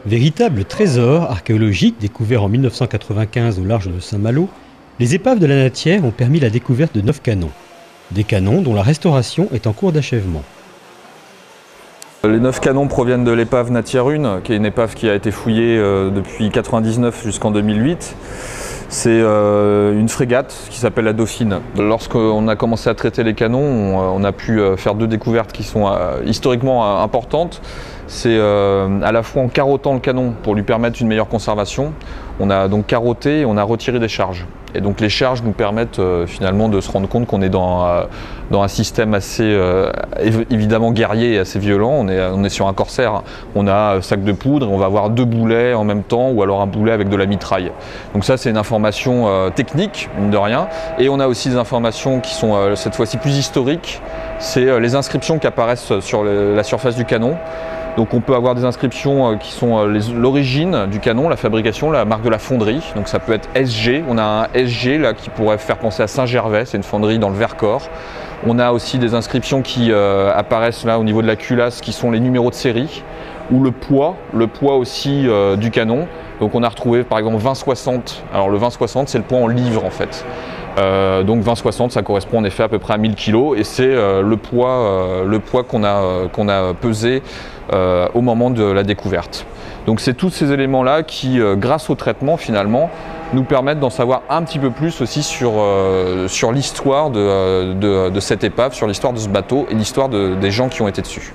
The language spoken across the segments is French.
Véritable trésor archéologique découvert en 1995 au large de Saint-Malo, les épaves de la Natière ont permis la découverte de 9 canons. Des canons dont la restauration est en cours d'achèvement. Les 9 canons proviennent de l'épave Natière 1, qui est une épave qui a été fouillée depuis 1999 jusqu'en 2008. C'est une frégate qui s'appelle la Dauphine. Lorsqu'on a commencé à traiter les canons, on a pu faire 2 découvertes qui sont historiquement importantes. C'est à la fois en carottant le canon pour lui permettre une meilleure conservation. On a donc carotté et on a retiré des charges. Et donc les charges nous permettent finalement de se rendre compte qu'on est dans un système assez évidemment guerrier et assez violent. On est sur un corsaire, on a un sac de poudre et on va avoir 2 boulets en même temps ou alors un boulet avec de la mitraille. Donc ça c'est une information technique, mine de rien. Et on a aussi des informations qui sont cette fois-ci plus historiques. C'est les inscriptions qui apparaissent sur la surface du canon. Donc on peut avoir des inscriptions qui sont l'origine du canon, la fabrication, la marque de la fonderie. Donc ça peut être SG, on a un SG là qui pourrait faire penser à Saint-Gervais, c'est une fonderie dans le Vercors. On a aussi des inscriptions qui apparaissent là au niveau de la culasse qui sont les numéros de série ou le poids aussi du canon. Donc on a retrouvé par exemple 20-60, alors le 20-60 c'est le poids en livres en fait. Donc 20-60 ça correspond en effet à peu près à 1000 kg et c'est le poids qu'on a pesé au moment de la découverte. Donc c'est tous ces éléments là qui grâce au traitement finalement nous permettent d'en savoir un petit peu plus aussi sur l'histoire de cette épave, sur l'histoire de ce bateau et l'histoire des gens qui ont été dessus.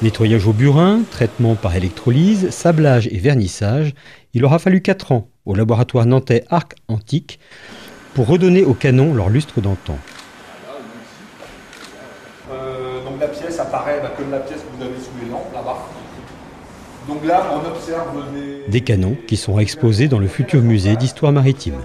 Nettoyage au burin, traitement par électrolyse, sablage et vernissage, il aura fallu 4 ans au laboratoire nantais Arc Antique pour redonner aux canons leur lustre d'antan. Donc la pièce apparaît comme la pièce que vous avez sous les lampes là-bas. Donc là on observe des canons qui sont exposés dans le futur musée d'histoire maritime.